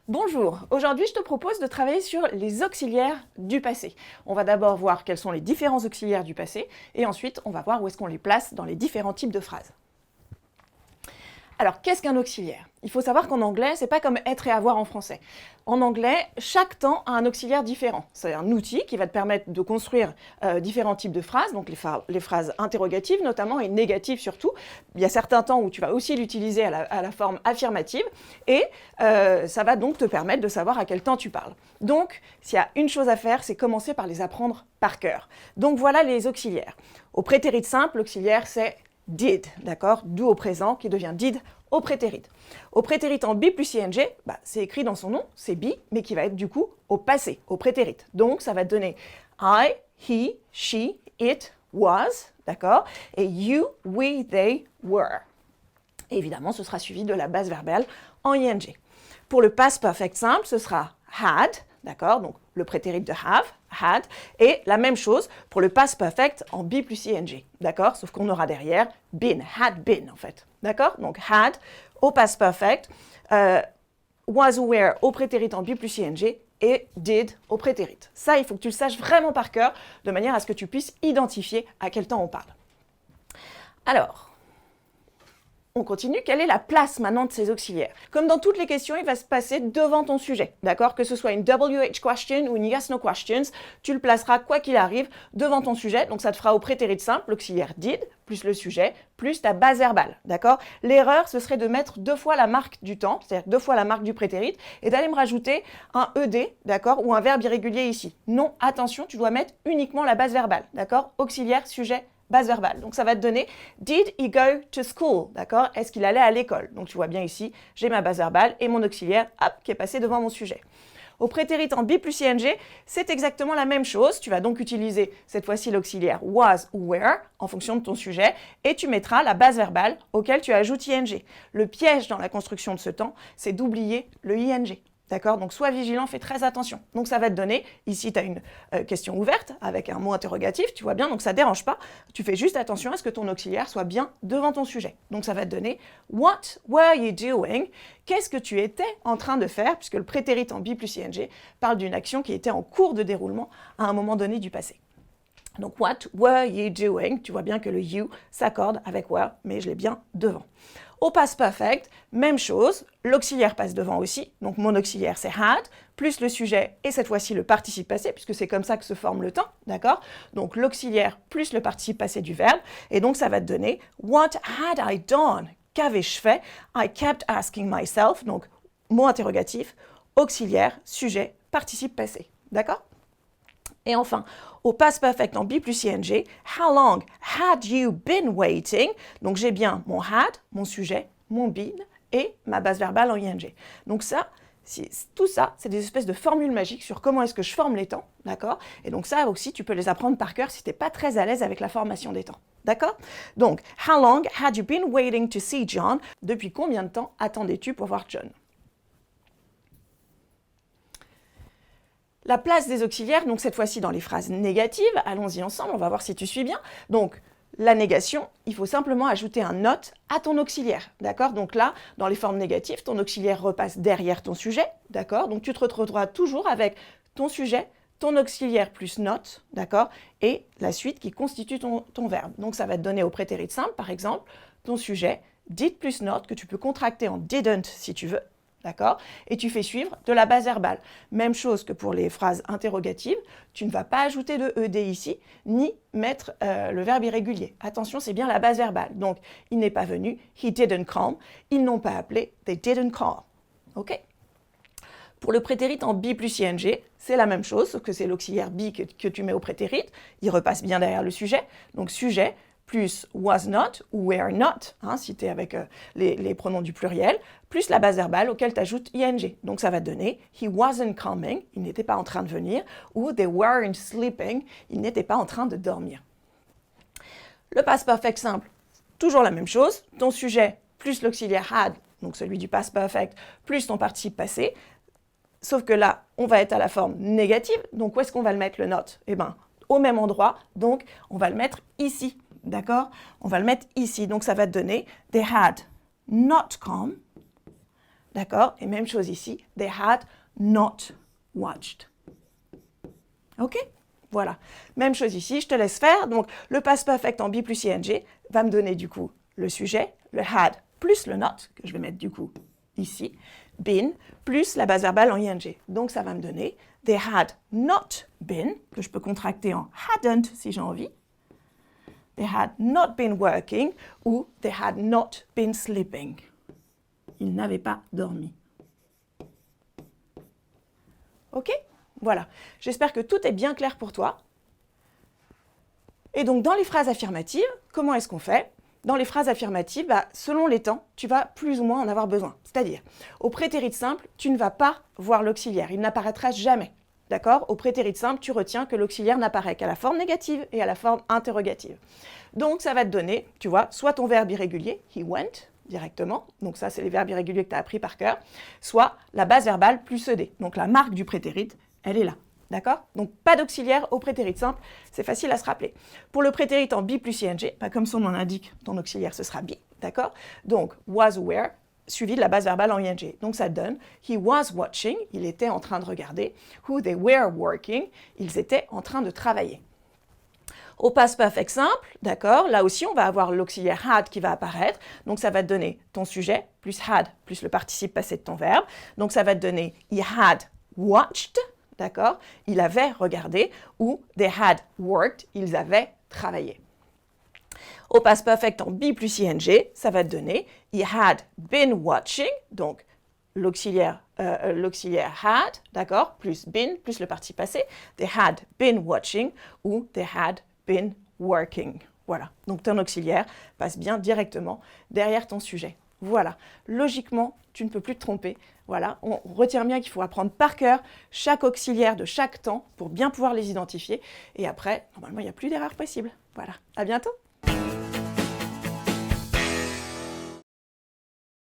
Bonjour, aujourd'hui je te propose de travailler sur les auxiliaires du passé. On va d'abord voir quels sont les différents auxiliaires du passé et ensuite on va voir où est-ce qu'on les place dans les différents types de phrases. Alors, qu'est-ce qu'un auxiliaire? Il faut savoir qu'en anglais, c'est pas comme être et avoir en français. En anglais, chaque temps a un auxiliaire différent. C'est un outil qui va te permettre de construire différents types de phrases, donc les phrases interrogatives notamment et négatives surtout. Il y a certains temps où tu vas aussi l'utiliser à la forme affirmative et ça va donc te permettre de savoir à quel temps tu parles. Donc, s'il y a une chose à faire, c'est commencer par les apprendre par cœur. Donc voilà les auxiliaires. Au prétérit simple, l'auxiliaire c'est did, d'accord? Do au présent qui devient did au prétérit. Au prétérit en be plus ing, c'est écrit dans son nom, c'est be, mais qui va être du coup au passé, au prétérit. Donc ça va te donner I, he, she, it, was, d'accord? Et you, we, they, were. Et évidemment, ce sera suivi de la base verbale en ing. Pour le past perfect simple, ce sera had, d'accord? Donc le prétérit de have, had, et la même chose pour le past perfect en be plus ing, d'accord? Sauf qu'on aura derrière been, had been en fait, d'accord? Donc had au past perfect, was ou were au prétérit en be plus ing, et did au prétérit. Ça, il faut que tu le saches vraiment par cœur, de manière à ce que tu puisses identifier à quel temps on parle. Alors, on continue. Quelle est la place maintenant de ces auxiliaires? Comme dans toutes les questions, il va se passer devant ton sujet, d'accord? Que ce soit une WH question ou une yes no questions, tu le placeras quoi qu'il arrive devant ton sujet. Donc ça te fera au prétérit simple l'auxiliaire did plus le sujet plus ta base verbale, d'accord? L'erreur, ce serait de mettre deux fois la marque du temps, c'est-à-dire deux fois la marque du prétérit, et d'aller me rajouter un ed, d'accord? Ou un verbe irrégulier ici. Non, attention, tu dois mettre uniquement la base verbale, d'accord? Auxiliaire, sujet, base verbale. Donc ça va te donner did he go to school, d'accord? Est-ce qu'il allait à l'école? Donc tu vois bien ici, j'ai ma base verbale et mon auxiliaire, hop, qui est passé devant mon sujet. Au prétérit en be plus ing, c'est exactement la même chose. Tu vas donc utiliser cette fois-ci l'auxiliaire was ou were en fonction de ton sujet et tu mettras la base verbale auquel tu ajoutes ing. Le piège dans la construction de ce temps, c'est d'oublier le ing. D'accord? Donc, sois vigilant, fais très attention. Donc, ça va te donner, ici, tu as une question ouverte avec un mot interrogatif, tu vois bien, donc ça ne dérange pas. Tu fais juste attention à ce que ton auxiliaire soit bien devant ton sujet. Donc, ça va te donner What were you doing? Qu'est-ce que tu étais en train de faire? Puisque le prétérit en be plus ing parle d'une action qui était en cours de déroulement à un moment donné du passé. Donc, what were you doing? Tu vois bien que le you s'accorde avec were, mais je l'ai bien devant. Au past perfect, même chose, l'auxiliaire passe devant aussi, donc mon auxiliaire c'est had, plus le sujet et cette fois-ci le participe passé, puisque c'est comme ça que se forme le temps, d'accord? Donc l'auxiliaire plus le participe passé du verbe, et donc ça va te donner What had I done? Qu'avais-je fait? I kept asking myself, donc mot interrogatif, auxiliaire, sujet, participe passé, d'accord? Et enfin, au past perfect en be plus ing, how long had you been waiting? Donc j'ai bien mon had, mon sujet, mon been et ma base verbale en ing. Donc ça, tout ça, c'est des espèces de formules magiques sur comment est-ce que je forme les temps, d'accord? Et donc ça aussi, tu peux les apprendre par cœur si tu n'es pas très à l'aise avec la formation des temps, d'accord? Donc, how long had you been waiting to see John? Depuis combien de temps attendais-tu pour voir John? La place des auxiliaires, donc cette fois-ci dans les phrases négatives, allons-y ensemble, on va voir si tu suis bien. Donc, la négation, il faut simplement ajouter un not à ton auxiliaire, d'accord? Donc là, dans les formes négatives, ton auxiliaire repasse derrière ton sujet, d'accord? Donc tu te retrouveras toujours avec ton sujet, ton auxiliaire plus not, d'accord? Et la suite qui constitue ton verbe. Donc ça va te donner au prétérit simple, par exemple, ton sujet, did plus not, que tu peux contracter en didn't si tu veux, d'accord? Et tu fais suivre de la base verbale. Même chose que pour les phrases interrogatives, tu ne vas pas ajouter de ed ici, ni mettre le verbe irrégulier. Attention, c'est bien la base verbale. Donc, il n'est pas venu, he didn't come, ils n'ont pas appelé, they didn't call. OK? Pour le prétérit en be plus ing, c'est la même chose, sauf que c'est l'auxiliaire be que tu mets au prétérit. Il repasse bien derrière le sujet. Donc, sujet plus was not ou were not, hein, si tu es avec les pronoms du pluriel, plus la base verbale auquel tu ajoutes ing. Donc ça va te donner he wasn't coming, il n'était pas en train de venir, ou they weren't sleeping, ils n'étaient pas en train de dormir. Le past perfect simple, toujours la même chose, ton sujet plus l'auxiliaire had, donc celui du past perfect, plus ton participe passé, sauf que là, on va être à la forme négative, donc où est-ce qu'on va le mettre le not? Eh bien, au même endroit, donc on va le mettre ici. D'accord? On va le mettre ici. Donc, ça va te donner they had not come d'accord? Et même chose ici, they had not watched. OK? Voilà. Même chose ici, je te laisse faire. Donc, le past perfect en be plus ing va me donner du coup le sujet, le had plus le not, que je vais mettre du coup ici, been, plus la base verbale en ing. Donc, ça va me donner they had not been, que je peux contracter en hadn't si j'ai envie. They had not been working ou they had not been sleeping. Ils n'avaient pas dormi. OK? Voilà. J'espère que tout est bien clair pour toi. Et donc, dans les phrases affirmatives, comment est-ce qu'on fait? Dans les phrases affirmatives, selon les temps, tu vas plus ou moins en avoir besoin. C'est-à-dire, au prétérit simple, tu ne vas pas voir l'auxiliaire. Il n'apparaîtra jamais. D'accord? Au prétérit simple, tu retiens que l'auxiliaire n'apparaît qu'à la forme négative et à la forme interrogative. Donc, ça va te donner, tu vois, soit ton verbe irrégulier, he went, directement. Donc, ça, c'est les verbes irréguliers que tu as appris par cœur. Soit la base verbale plus ed. Donc, la marque du prétérit, elle est là. D'accord? Donc, pas d'auxiliaire au prétérit simple, c'est facile à se rappeler. Pour le prétérit en be plus ing, comme son nom l'indique, ton auxiliaire, ce sera be, d'accord? Donc, was aware, suivi de la base verbale en ing. Donc, ça donne he was watching, il était en train de regarder, who they were working, ils étaient en train de travailler. Au past perfect simple, d'accord, là aussi, on va avoir l'auxiliaire had qui va apparaître. Donc, ça va te donner ton sujet, plus had, plus le participe passé de ton verbe. Donc, ça va te donner he had watched, d'accord, il avait regardé, ou they had worked, ils avaient travaillé. Au past perfect en be plus ing, ça va te donner he had been watching, donc l'auxiliaire had, d'accord, plus been, plus le participe passé, they had been watching, ou they had been working. Voilà, donc ton auxiliaire passe bien directement derrière ton sujet. Voilà, logiquement, tu ne peux plus te tromper. Voilà, on retient bien qu'il faut apprendre par cœur chaque auxiliaire de chaque temps pour bien pouvoir les identifier. Et après, normalement, il n'y a plus d'erreur possible. Voilà, à bientôt.